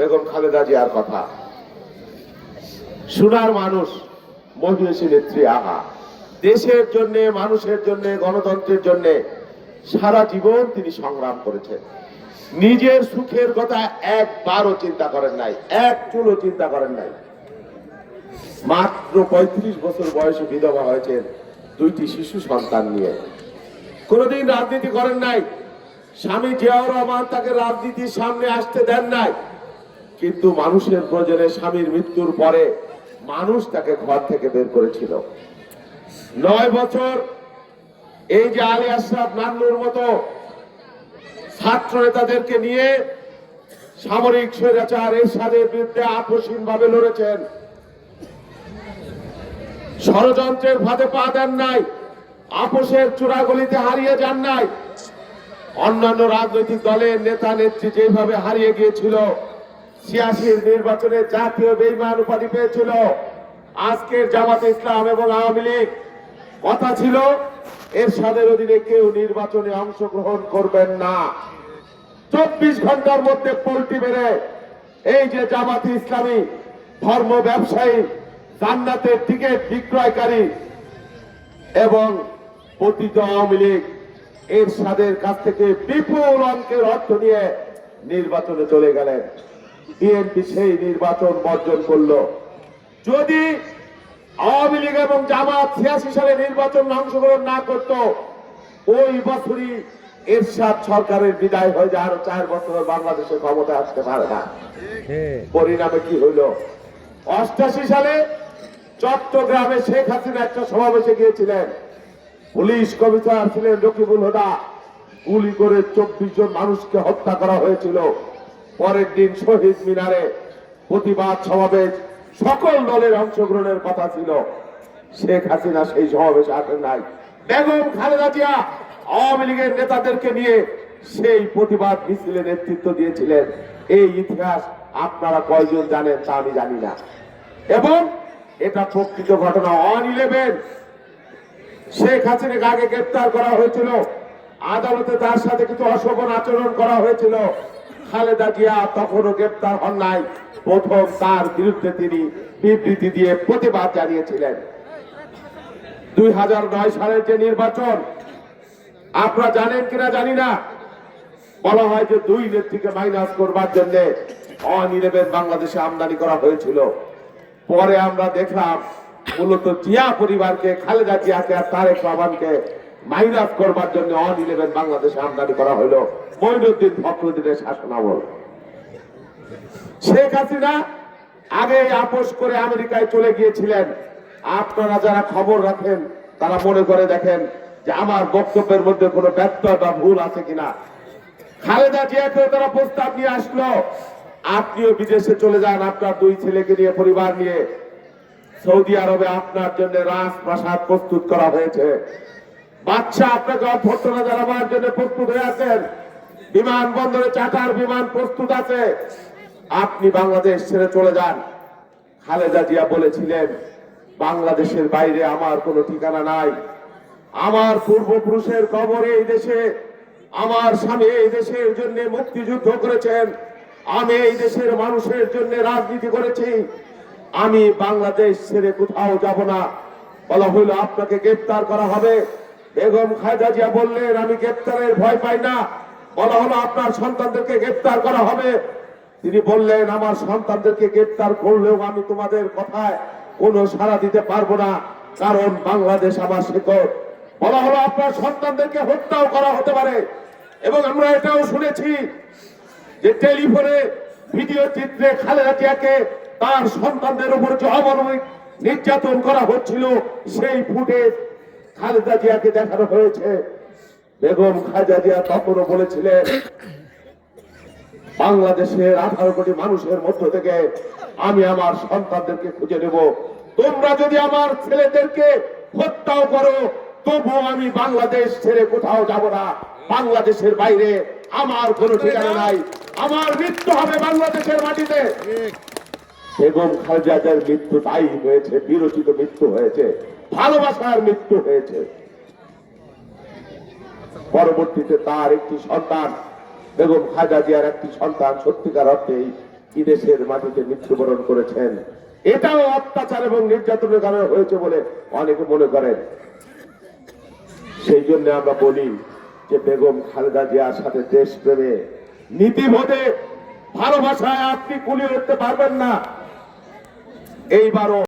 বেগম খালেদা জিয়ার কথা। সোনার মানুষ, মহিষী নেত্রী আহা, দেশের জন্য, মানুষের জন্য, গণতন্ত্রের জন্য সারা জীবন তিনি সংগ্রাম করেছেন। নিজের সুখের কথা একবারও চিন্তা করেন নাই, এক চুলও চিন্তা করেন নাই। মাত্র ৩৫ বছর বয়সে বিধবা হয়েছেন, 2টি শিশু সন্তান নিয়ে। কোনদিন রাজনীতি করেন নাই। স্বামী জিয়াউর রহমান তাকে রাজনীতির সামনে আসতে দেন নাই, কিন্তু মানুষের প্রয়োজনে স্বামীর মৃত্যুর পরে মানুষ তাকে ঘর থেকে বের করেছিল। 9 বছর এই যে আলী আশরাফ নান্নুর মতো ছাত্র নেতাদেরকে নিয়ে সামরিক স্বৈরাচার এরশাদের বিরুদ্ধে আপোষহীন ভাবে লড়েছেন। ষড়যন্ত্রের ফাঁদে পা দেন নাই, আপোষের চূড়াগলিতে হারিয়ে যান নাই। অন্যান্য রাজনৈতিক দলের নেতা নেত্রী যেভাবে হারিয়ে গিয়েছিল, 86 নির্বাচনে জাতীয় বেঈমান উপাধি পেয়েছিল, আজকের জামাতে ইসলাম এবং আওয়ামী লীগ কথা ছিল এরশাদের অধীনে কেউ নির্বাচনে অংশগ্রহণ করবেন না। 24 ঘন্টার মধ্যে পল্টি মেরে এই যে জামাতে ইসলামী ধর্ম ব্যবসায়ী, জান্নাতের টিকিট বিক্রয়কারী এবং পতিত আওয়ামী লীগ এরশাদের কাছ থেকে বিপুল অঙ্কের অর্থ নিয়ে নির্বাচনে চলে গেলেন। বিএনপি সেই নির্বাচন বর্জন করলো। যদি আওয়ামী লীগ এবং জামাত 86 সালে নির্বাচন অংশগ্রহণ না করত, ওই বছরই এরশাদ সরকারের বিদায় হয়ে যায়, আরো 4 বছর বাংলাদেশে ক্ষমতা আসতে পারে না। পরিণামে কি হইল? 88 সালে চট্টগ্রামে শেখ হাসিনা একটা সমাবেশে গিয়েছিলেন। পুলিশ কমিশনার ছিলেন রকিবুল হুদা। গুলি করে 24 জন মানুষকে হত্যা করা হয়েছিল। পরের দিন শহীদ মিনারে প্রতিবাদ সমাবেশ, সকল দলের অংশগ্রহণের কথা ছিল। শেখ হাসিনা সেই সমাবেশে আসেন নাই। বেগম খালেদা জিয়া আওয়ামী লীগের নেতাদেরকে নিয়ে সেই প্রতিবাদ মিছিলে নেতৃত্ব দিয়েছিলেন। এই ইতিহাস আপনারা কয়জন জানেন তা আমি জানি না। এবং এটা প্রকৃত ঘটনা। 11 শেখ হাসিনাকে আগে গ্রেপ্তার করা হয়েছিল, আদালতে তার সাথে কিছু অশোভন আচরণ করা হয়েছিল। খালেদা জিয়া তখনও গ্রেপ্তার হন নাই। প্রথম তার বিরুদ্ধে তিনি বিবৃতি দিয়ে প্রতিবাদ জানিয়েছিলেন। 2009 সালের যে নির্বাচন, আপনারা জানেন কিনা জানি না, বলা হয় যে 2 নেত্রীকে মাইনাস করবার জন্য 11 বাংলাদেশে আমদানি করা হয়েছিল। পরে আমরা দেখলাম মূলত জিয়া পরিবারকে, খালেদা জিয়াকে আর তারেক রহমানকে মাইনাস করবার জন্য 11 বাংলাদেশে আমদানি করা হলো মঈনুদ্দিন ফখরুদ্দিনের শাসনামল। শেখ হাসিনা আগে আপোষ করে আমেরিকায় চলে গিয়েছিলেন। আপনারা যারা খবর রাখেন তারা মনে করে দেখেন যে আমার বক্তব্যের মধ্যে কোনো ব্যত্যয় বা ভুল আছে কিনা। খালেদা জিয়াকেও তারা প্রস্তাব নিয়ে আসলো, আপনিও বিদেশে চলে যান, আপনার 2 ছেলেকে নিয়ে, পরিবার নিয়ে। সৌদি আরবে আপনার জন্য রাজপ্রাসাদ প্রস্তুত করা হয়েছে। বাদশা আপনাকে অভ্যর্থনা জানাবার জন্য প্রস্তুত হয়ে আছেন। বিমানবন্দরে চার্টার বিমান প্রস্তুত আছে। আপনি বাংলাদেশ ছেড়ে চলে যান। খালেদা জিয়া বলেছিলেন, বাংলাদেশের বাইরে আমার কোনো ঠিকানা নাই। আমার পূর্বপুরুষের কবরে এই দেশে, আমার স্বামী এই দেশের জন্য মুক্তিযুদ্ধ করেছেন, আমি এই দেশের মানুষের জন্য রাজনীতি করেছি। আমি বাংলাদেশ ছেড়ে কোথাও যাব না। বলা হইল আপনাকে গ্রেপ্তার করা হবে। বেগম খালেদা জিয়া বললেন, আমি গ্রেপ্তারের ভয় পাই না। বলা হলো আপনার সন্তানদেরকে গ্রেপ্তার করা হবে। তিনি বললেন, আমার সন্তানদেরকে গ্রেপ্তার করলেও আমি তোমাদের কথায় কোনো সাড়া দিতে পারবো না, কারণ বাংলাদেশ আমার শেকড়। বলা হলো আপনার সন্তানদেরকে হত্যাও করা হতে পারে। এবং আমরা এটাও শুনেছি যে টেলিফোনে ভিডিও চিত্রে খালেদা জিয়াকে তার সন্তানদের উপর যে অমানবিক নির্যাতন করা হচ্ছিল, সেই ফুটেজ খালেদা জিয়াকে দেখানো হয়েছে। বেগম খালেদা জিয়া তখনও বলেছিলেন, বাংলাদেশের 18 কোটি মানুষের মধ্য থেকে আমি আমার সন্তানদেরকে খুঁজে নেব। তোমরা যদি আমার ছেলেদেরকে হত্যাও করো, তবু আমি বাংলাদেশ ছেড়ে কোথাও যাব না। বাংলাদেশের বাইরে আমার কোনো ঠিকানা নাই। আমার মৃত্যু হবে বাংলাদেশের মাটিতে। বেগম খালেদা জিয়ার মৃত্যু তাই হয়েছে, বিরোচিত মৃত্যু হয়েছে, ভালোবাসার মৃত্যু হয়েছে। পরবর্তীতে তার একটি সন্তান, বেগম খালেদা জিয়ার একটি সন্তান সত্যিকার অর্থেই বিদেশের মাটিতে মৃত্যুবরণ করেছেন, এটাও অত্যাচার এবং নির্যাতনের কারণে হয়েছে বলে অনেকে মনে করেন। সেই জন্য আমরা বলি যে বেগম খালেদা জিয়ার সাথে দেশপ্রেমে নীতিবোধে ভালোবাসায় আপনি কুলিয়ে উঠতে পারবেন না। এইবারও